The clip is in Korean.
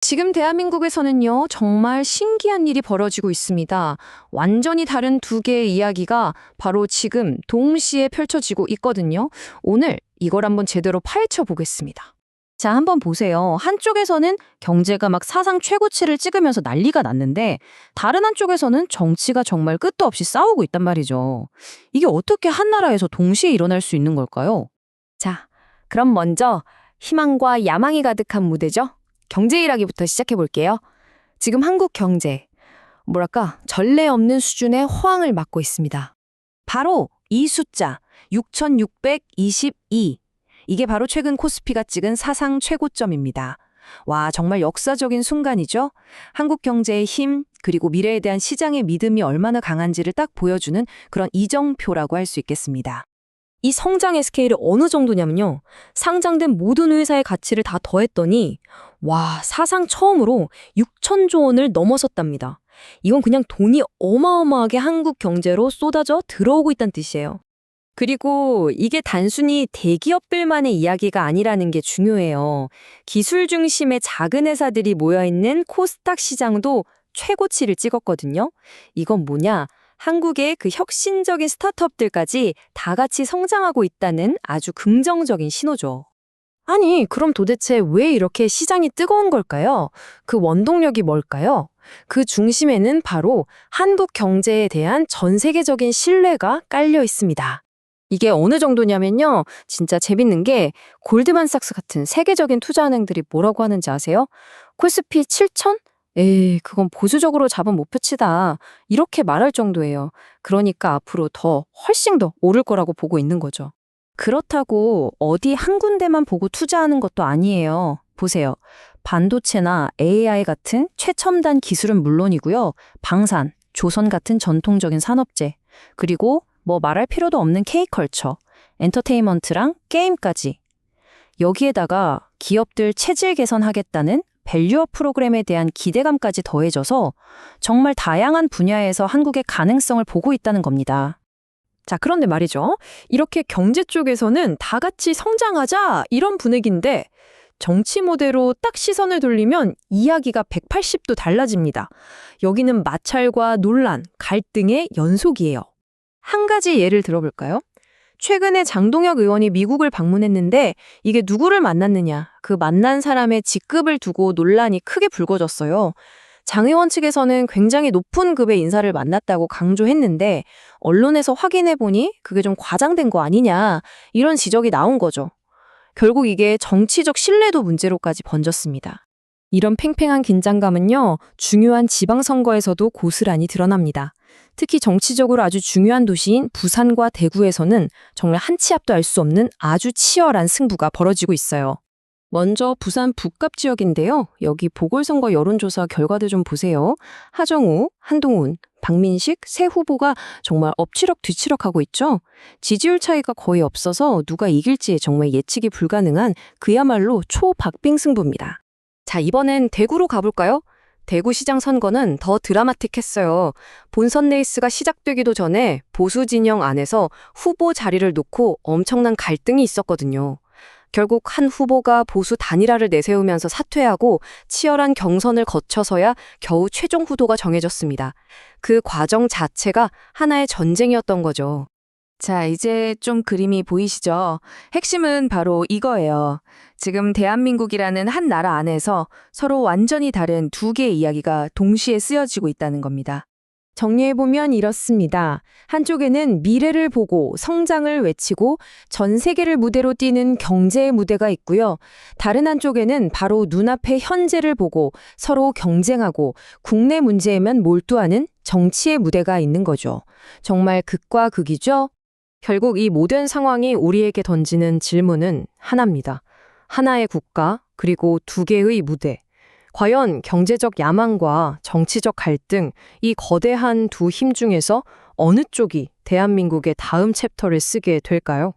지금 대한민국에서는요, 정말 신기한 일이 벌어지고 있습니다. 완전히 다른 두 개의 이야기가 바로 지금 동시에 펼쳐지고 있거든요. 오늘 이걸 한번 제대로 파헤쳐 보겠습니다. 자, 한번 보세요. 한쪽에서는 경제가 막 사상 최고치를 찍으면서 난리가 났는데 다른 한쪽에서는 정치가 정말 끝도 없이 싸우고 있단 말이죠. 이게 어떻게 한 나라에서 동시에 일어날 수 있는 걸까요? 자, 그럼 먼저 희망과 야망이 가득한 무대죠. 경제 이야기부터 시작해 볼게요. 지금 한국 경제, 전례 없는 수준의 호황을 맞고 있습니다. 바로 이 숫자, 6,622. 이게 바로 최근 코스피가 찍은 사상 최고점입니다. 와, 정말 역사적인 순간이죠? 한국 경제의 힘, 그리고 미래에 대한 시장의 믿음이 얼마나 강한지를 딱 보여주는 그런 이정표라고 할 수 있겠습니다. 이 성장의 스케일이 어느 정도냐면요. 상장된 모든 회사의 가치를 다 더했더니 와, 사상 처음으로 6천조 원을 넘어섰답니다. 이건 그냥 돈이 어마어마하게 한국 경제로 쏟아져 들어오고 있다는 뜻이에요. 그리고 이게 단순히 대기업들만의 이야기가 아니라는 게 중요해요. 기술 중심의 작은 회사들이 모여있는 코스닥 시장도 최고치를 찍었거든요. 이건 뭐냐? 한국의 그 혁신적인 스타트업들까지 다 같이 성장하고 있다는 아주 긍정적인 신호죠. 아니, 그럼 도대체 왜 이렇게 시장이 뜨거운 걸까요? 그 원동력이 뭘까요? 그 중심에는 바로 한국 경제에 대한 전 세계적인 신뢰가 깔려 있습니다. 이게 어느 정도냐면요. 진짜 재밌는 게 골드만삭스 같은 세계적인 투자은행들이 뭐라고 하는지 아세요? 코스피 7천? 에이, 그건 보수적으로 잡은 목표치다. 이렇게 말할 정도예요. 그러니까 앞으로 훨씬 더 오를 거라고 보고 있는 거죠. 그렇다고 어디 한 군데만 보고 투자하는 것도 아니에요. 보세요. 반도체나 AI 같은 최첨단 기술은 물론이고요. 방산, 조선 같은 전통적인 산업재, 그리고 말할 필요도 없는 K컬처, 엔터테인먼트랑 게임까지. 여기에다가 기업들 체질 개선하겠다는 밸류업 프로그램에 대한 기대감까지 더해져서 정말 다양한 분야에서 한국의 가능성을 보고 있다는 겁니다. 자, 그런데 말이죠. 이렇게 경제 쪽에서는 다 같이 성장하자 이런 분위기인데 정치 모델로 딱 시선을 돌리면 이야기가 180도 달라집니다. 여기는 마찰과 논란, 갈등의 연속이에요. 한 가지 예를 들어볼까요? 최근에 장동혁 의원이 미국을 방문했는데 이게 누구를 만났느냐, 그 만난 사람의 직급을 두고 논란이 크게 불거졌어요. 장 의원 측에서는 굉장히 높은 급의 인사를 만났다고 강조했는데 언론에서 확인해보니 그게 좀 과장된 거 아니냐, 이런 지적이 나온 거죠. 결국 이게 정치적 신뢰도 문제로까지 번졌습니다. 이런 팽팽한 긴장감은요, 중요한 지방선거에서도 고스란히 드러납니다. 특히 정치적으로 아주 중요한 도시인 부산과 대구에서는 정말 한 치 앞도 알 수 없는 아주 치열한 승부가 벌어지고 있어요. 먼저 부산 북갑 지역인데요. 여기 보궐선거 여론조사 결과들 좀 보세요. 하정우, 한동훈, 박민식 세 후보가 정말 엎치락뒤치락하고 있죠. 지지율 차이가 거의 없어서 누가 이길지 정말 예측이 불가능한 그야말로 초박빙 승부입니다. 자, 이번엔 대구로 가볼까요? 대구시장 선거는 더 드라마틱했어요. 본선 레이스가 시작되기도 전에 보수 진영 안에서 후보 자리를 놓고 엄청난 갈등이 있었거든요. 결국 한 후보가 보수 단일화를 내세우면서 사퇴하고 치열한 경선을 거쳐서야 겨우 최종 후보가 정해졌습니다. 그 과정 자체가 하나의 전쟁이었던 거죠. 자, 이제 좀 그림이 보이시죠? 핵심은 바로 이거예요. 지금 대한민국이라는 한 나라 안에서 서로 완전히 다른 두 개의 이야기가 동시에 쓰여지고 있다는 겁니다. 정리해보면 이렇습니다. 한쪽에는 미래를 보고 성장을 외치고 전 세계를 무대로 띄는 경제의 무대가 있고요. 다른 한쪽에는 바로 눈앞의 현재를 보고 서로 경쟁하고 국내 문제에만 몰두하는 정치의 무대가 있는 거죠. 정말 극과 극이죠? 결국 이 모든 상황이 우리에게 던지는 질문은 하나입니다. 하나의 국가, 그리고 두 개의 무대. 과연 경제적 야망과 정치적 갈등, 이 거대한 두 힘 중에서 어느 쪽이 대한민국의 다음 챕터를 쓰게 될까요?